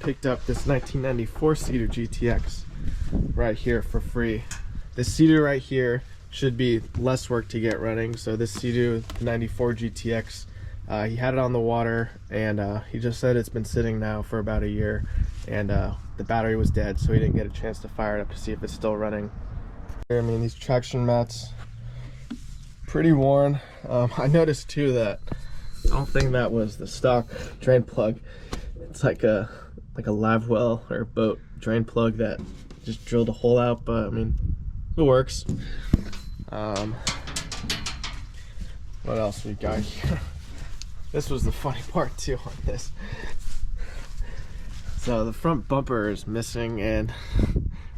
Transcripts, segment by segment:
picked up this 1994 SeaDoo GTX right here for free. This SeaDoo right here should be less work to get running. So this SeaDoo 94 GTX, he had it on the water, and he just said it's been sitting now for about a year, and the battery was dead, so he didn't get a chance to fire it up to see if it's still running. I mean, these traction mats, pretty worn. I noticed too that I don't think that was the stock drain plug. It's like a live well or boat drain plug that just drilled a hole out, but I mean, it works. What else we got here? This was the funny part too on this. So the front bumper is missing, and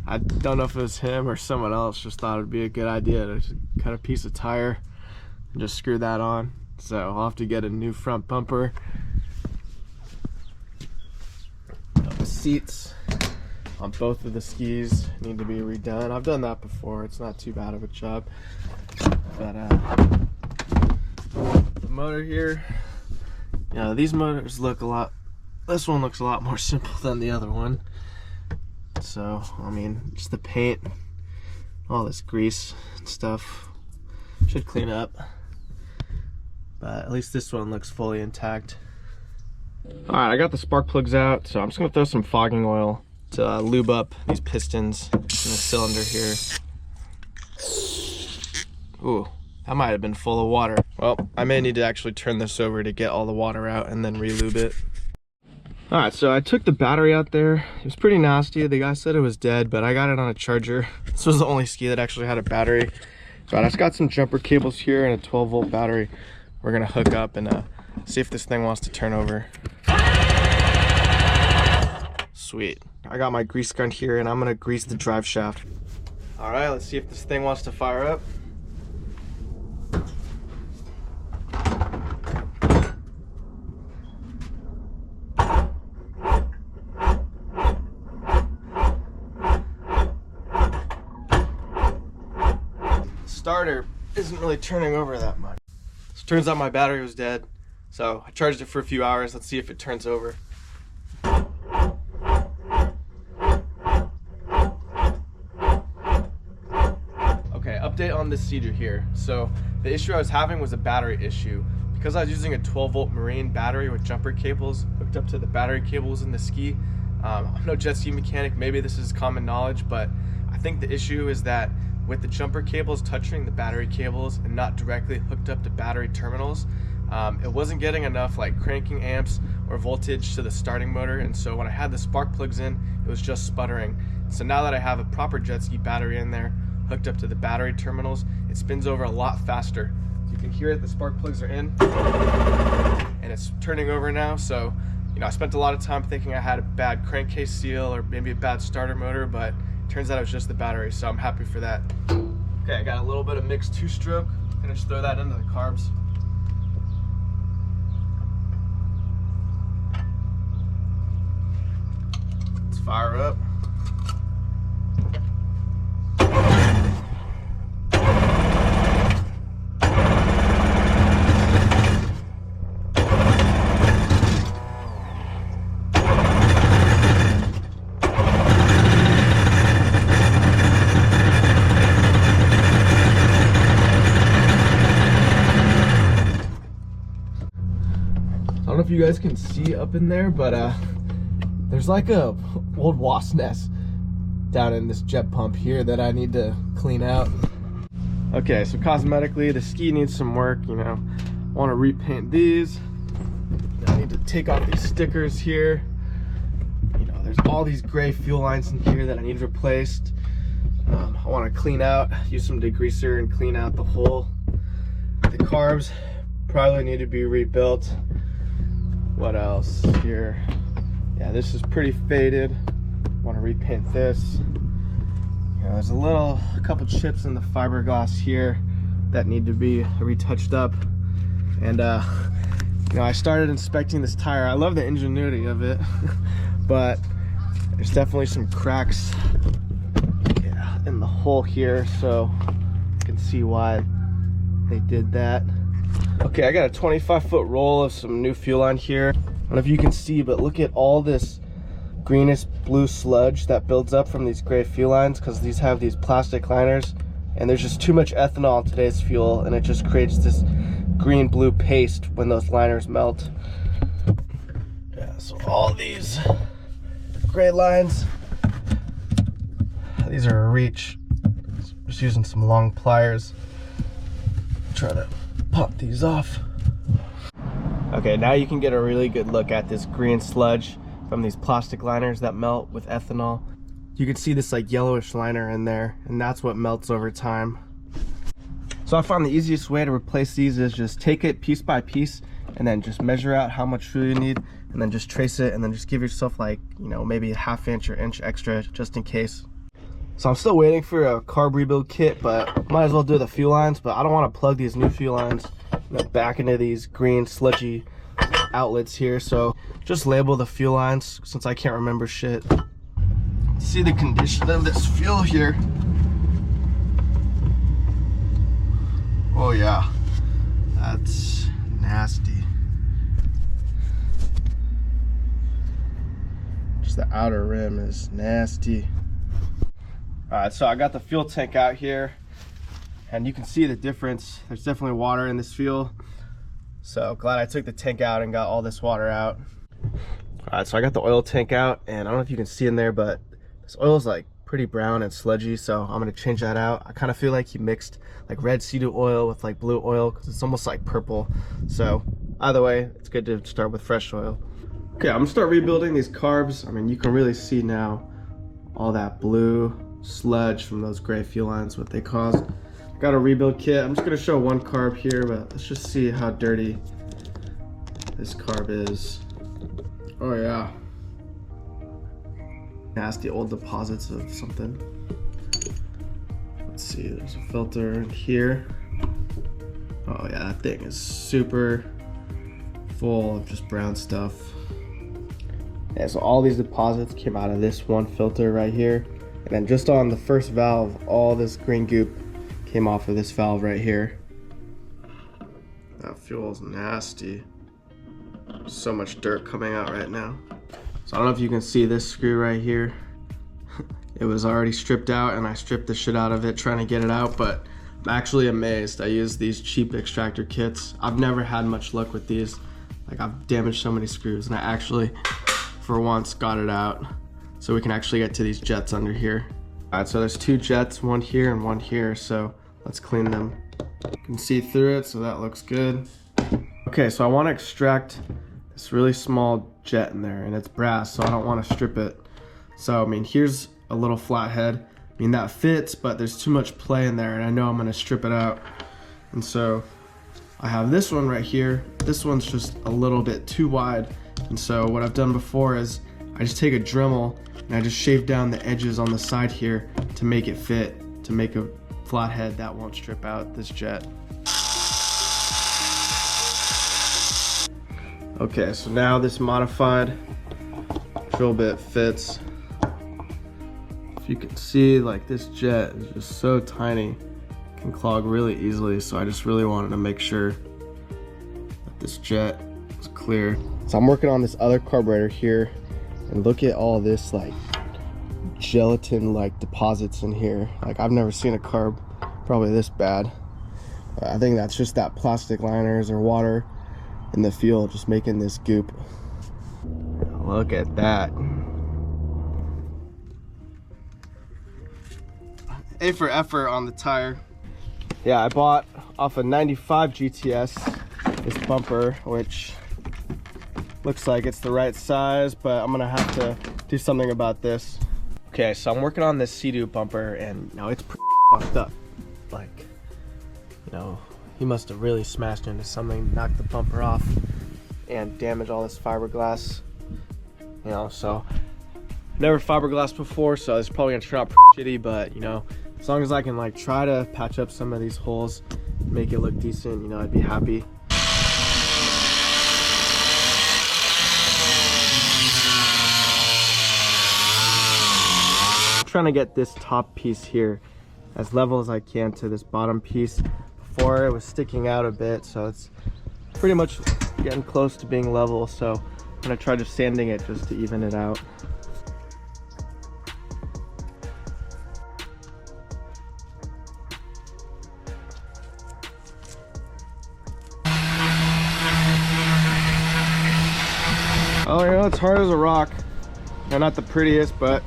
I don't know if it was him or someone else just thought it'd be a good idea to just cut a piece of tire and just screw that on. So I'll have to get a new front bumper. The seats on both of the skis need to be redone. I've done that before. It's not too bad of a job. But the motor here, you know, these motors look a lot, this one looks a lot more simple than the other one. So, I mean, just the paint, all this grease and stuff should clean up. But at least this one looks fully intact. Alright, I got the spark plugs out, so I'm just going to throw some fogging oil to lube up these pistons in the cylinder here. Ooh, that might have been full of water. Well, I may need to actually turn this over to get all the water out and then re-lube it. Alright, so I took the battery out there. It was pretty nasty. The guy said it was dead, but I got it on a charger. This was the only ski that actually had a battery. So I just got some jumper cables here and a 12-volt battery. We're gonna hook up and see if this thing wants to turn over. Sweet. I got my grease gun here, and I'm gonna grease the drive shaft. All right, let's see if this thing wants to fire up. Starter isn't really turning over that much. Turns out my battery was dead, so I charged it for a few hours. Let's see if it turns over. Okay, update on this SeaDoo here. So the issue I was having was a battery issue. Because I was using a 12-volt marine battery with jumper cables hooked up to the battery cables in the ski. I'm no jet ski mechanic, maybe this is common knowledge, but I think the issue is that with the jumper cables touching the battery cables and not directly hooked up to battery terminals, it wasn't getting enough like cranking amps or voltage to the starting motor, and so when I had the spark plugs in, it was just sputtering. So now that I have a proper jet ski battery in there hooked up to the battery terminals, it spins over a lot faster. You can hear it, the spark plugs are in and it's turning over now. So, you know, I spent a lot of time thinking I had a bad crankcase seal or maybe a bad starter motor, but turns out it was just the battery, so I'm happy for that. Okay, I got a little bit of mixed two-stroke. I'm gonna just throw that into the carbs. Let's fire up. I don't know if you guys can see up in there, but there's like a old wasp nest down in this jet pump here that I need to clean out. Okay, so cosmetically the ski needs some work, you know. I want to repaint these. I need to take off these stickers here. You know, there's all these gray fuel lines in here that I need replaced. I want to clean out, use some degreaser and clean out the hole. The carbs probably need to be rebuilt. What else here? Yeah, this is pretty faded. Want to repaint this. You know, there's a couple chips in the fiberglass here that need to be retouched up. And you know, I started inspecting this tire. I love the ingenuity of it, but there's definitely some cracks, yeah, in the hole here, so you can see why they did that. Okay, I got a 25-foot roll of some new fuel line here. I don't know if you can see, but look at all this greenish blue sludge that builds up from these gray fuel lines, because these have these plastic liners, and there's just too much ethanol in today's fuel, and it just creates this green blue paste when those liners melt. Yeah, so all these gray lines, these are a reach. Just using some long pliers, try to pop these off. Okay, now you can get a really good look at this green sludge from these plastic liners that melt with ethanol. You can see this like yellowish liner in there, and that's what melts over time. So I found the easiest way to replace these is just take it piece by piece and then just measure out how much fuel you need, and then just trace it, and then just give yourself like, you know, maybe a ½ inch or inch extra just in case. So I'm still waiting for a carb rebuild kit, but might as well do the fuel lines. But I don't want to plug these new fuel lines, you know, back into these green sludgy outlets here. So just label the fuel lines since I can't remember shit. See the condition of this fuel here. Oh yeah, that's nasty. Just the outer rim is nasty. Alright, so I got the fuel tank out here, and you can see the difference. There's definitely water in this fuel. So glad I took the tank out and got all this water out. Alright, so I got the oil tank out, and I don't know if you can see in there, but this oil is like pretty brown and sludgy, so I'm gonna change that out. I kind of feel like he mixed like red SeaDoo oil with like blue oil, because it's almost like purple. So either way, it's good to start with fresh oil. Okay, I'm gonna start rebuilding these carbs. I mean, you can really see now all that blue sludge from those gray fuel lines, what they caused. Got a rebuild kit. I'm just gonna show one carb here, but let's just see how dirty this carb is. Oh yeah, nasty old deposits of something. Let's see, there's a filter in here. Oh yeah, that thing is super full of just brown stuff. Yeah, so all these deposits came out of this one filter right here. And then just on the first valve, all this green goop came off of this valve right here. That fuel is nasty. So much dirt coming out right now. So I don't know if you can see this screw right here. It was already stripped out, and I stripped the shit out of it trying to get it out, but I'm actually amazed. I used these cheap extractor kits. I've never had much luck with these. Like, I've damaged so many screws, and I actually, for once, got it out. So we can actually get to these jets under here. Alright, so there's two jets, one here and one here, so let's clean them. You can see through it, so that looks good. Okay, so I want to extract this really small jet in there, and it's brass, so I don't want to strip it. So, I mean, here's a little flathead. I mean, that fits, but there's too much play in there, and I know I'm going to strip it out. And so I have this one right here. This one's just a little bit too wide, and so what I've done before is I just take a Dremel and I just shave down the edges on the side here to make it fit, to make a flathead that won't strip out this jet. Okay, so now this modified drill bit fits. If you can see, like, this jet is just so tiny, it can clog really easily, so I just really wanted to make sure that this jet is clear. So I'm working on this other carburetor here, and look at all this like gelatin like deposits in here. Like, I've never seen a carb probably this bad. I think that's just that plastic liners or water in the fuel just making this goop. Look at that. A for effort on the tire. Yeah, I bought off a 95 GTS this bumper, which looks like it's the right size, but I'm gonna have to do something about this. Okay, so I'm working on this SeaDoo bumper, and you know, it's pretty fucked up. Like, you know, he must have really smashed into something, knocked the bumper off, and damaged all this fiberglass. You know, so never fiberglass before, so it's probably gonna turn out shitty, but you know, as long as I can like try to patch up some of these holes, make it look decent, you know, I'd be happy. I'm trying to get this top piece here as level as I can to this bottom piece. Before it was sticking out a bit, so it's pretty much getting close to being level, so I'm gonna try just sanding it just to even it out. Oh, you know, it's hard as a rock. They're not the prettiest, but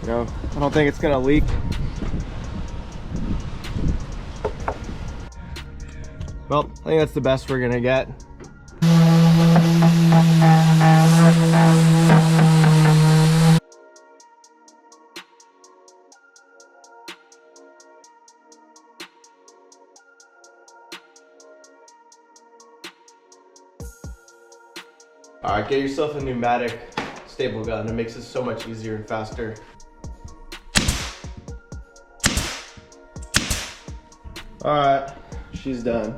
you know, I don't think it's gonna leak. Well, I think that's the best we're gonna get. All right, get yourself a pneumatic staple gun. It makes it so much easier and faster. All right, she's done.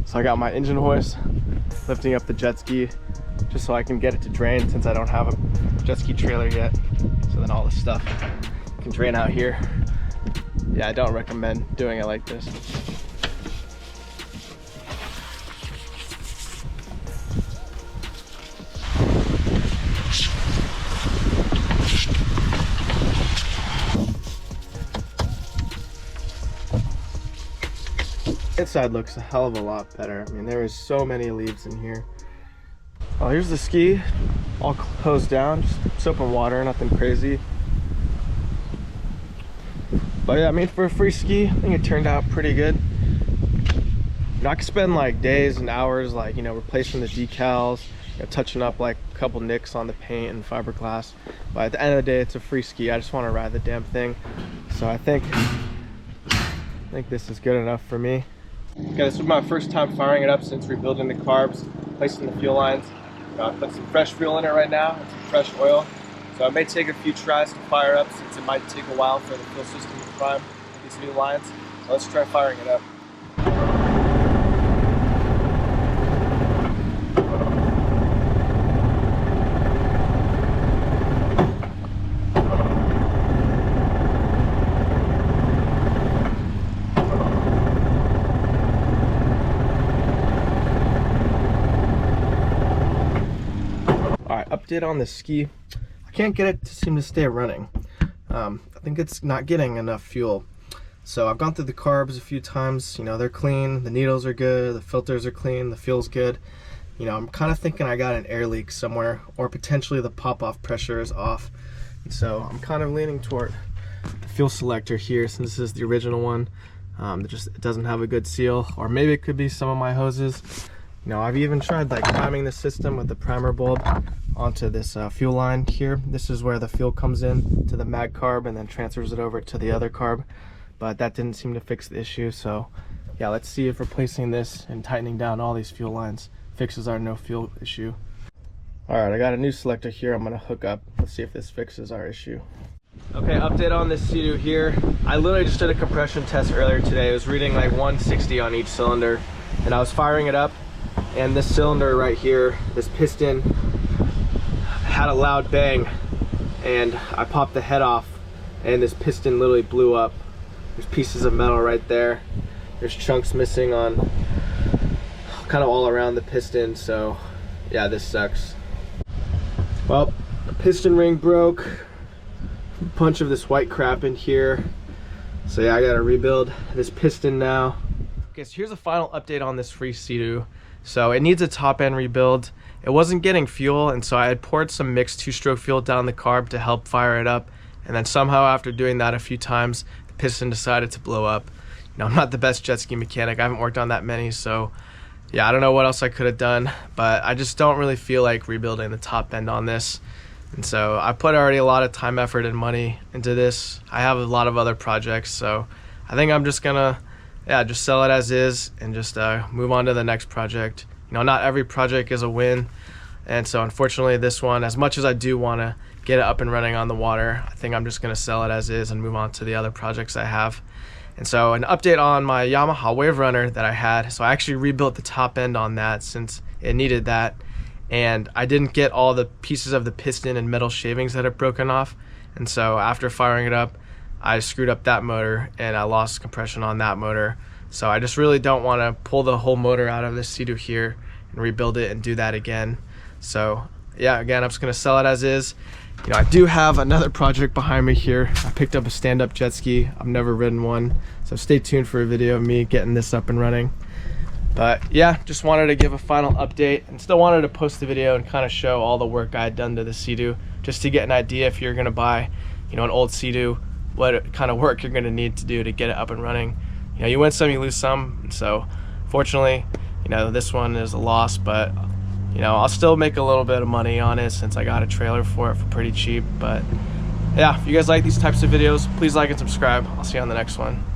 So I got my engine hoist, lifting up the jet ski just so I can get it to drain since I don't have a jet ski trailer yet. So then all this stuff can drain out here. Yeah, I don't recommend doing it like this. Inside looks a hell of a lot better. I mean, there is so many leaves in here. Oh, here's the ski, all closed down, just soap and water, nothing crazy. But yeah, I mean, for a free ski, I think it turned out pretty good. You know, I could spend like days and hours, like, you know, replacing the decals, you know, touching up like a couple nicks on the paint and fiberglass. But at the end of the day, it's a free ski. I just want to ride the damn thing. So I think this is good enough for me. Okay, this was my first time firing it up since rebuilding the carbs, placing the fuel lines. I put some fresh fuel in it right now and some fresh oil. So it may take a few tries to fire up since it might take a while for the fuel system to prime these new lines. So let's try firing it up. Update on the ski. I can't get it to seem to stay running. I think it's not getting enough fuel. So I've gone through the carbs a few times. You know, they're clean, the needles are good, the filters are clean, the fuel's good. You know, I'm kind of thinking I got an air leak somewhere, or potentially the pop-off pressure is off. And so I'm kind of leaning toward the fuel selector here, since this is the original one. It doesn't have a good seal, or maybe it could be some of my hoses. You know, I've even tried like priming the system with the primer bulb onto this fuel line here. This is where the fuel comes in to the mag carb and then transfers it over to the other carb, but that didn't seem to fix the issue. So yeah, let's see if replacing this and tightening down all these fuel lines fixes our no fuel issue. All right, I got a new selector here I'm gonna hook up. Let's see if this fixes our issue. Okay, update on this SeaDoo here. I literally just did a compression test earlier today. It was reading like 160 on each cylinder, and I was firing it up, and this cylinder right here, this piston, had a loud bang, and I popped the head off, and this piston literally blew up. There's pieces of metal right there. There's chunks missing on kind of all around the piston, so yeah, this sucks. Well, the piston ring broke. A bunch of this white crap in here. So yeah, I gotta rebuild this piston now. Okay, so here's a final update on this free SeaDoo. So it needs a top end rebuild. It wasn't getting fuel, and so I had poured some mixed two-stroke fuel down the carb to help fire it up. And then somehow after doing that a few times, the piston decided to blow up. You know, I'm not the best jet ski mechanic. I haven't worked on that many, so yeah, I don't know what else I could have done, but I just don't really feel like rebuilding the top end on this. And so I put already a lot of time, effort, and money into this. I have a lot of other projects, so I think I'm just gonna, yeah, just sell it as is and just move on to the next project. You know, not every project is a win, and so unfortunately this one, as much as I do want to get it up and running on the water, I think I'm just gonna sell it as is and move on to the other projects I have. And so an update on my Yamaha Wave Runner that I had. So I actually rebuilt the top end on that since it needed that. And I didn't get all the pieces of the piston and metal shavings that had broken off. And so after firing it up, I screwed up that motor and I lost compression on that motor. So I just really don't want to pull the whole motor out of this SeaDoo here and rebuild it and do that again. So yeah, again, I'm just gonna sell it as is. You know, I do have another project behind me here. I picked up a stand-up jet ski. I've never ridden one, so stay tuned for a video of me getting this up and running. But yeah, just wanted to give a final update and still wanted to post the video and kind of show all the work I had done to the SeaDoo, just to get an idea if you're gonna buy, you know, an old SeaDoo, what kind of work you're gonna need to do to get it up and running. You know, you win some, you lose some. So fortunately, you know, this one is a loss, but you know, I'll still make a little bit of money on it since I got a trailer for it for pretty cheap. But yeah, if you guys like these types of videos, please like and subscribe. I'll see you on the next one.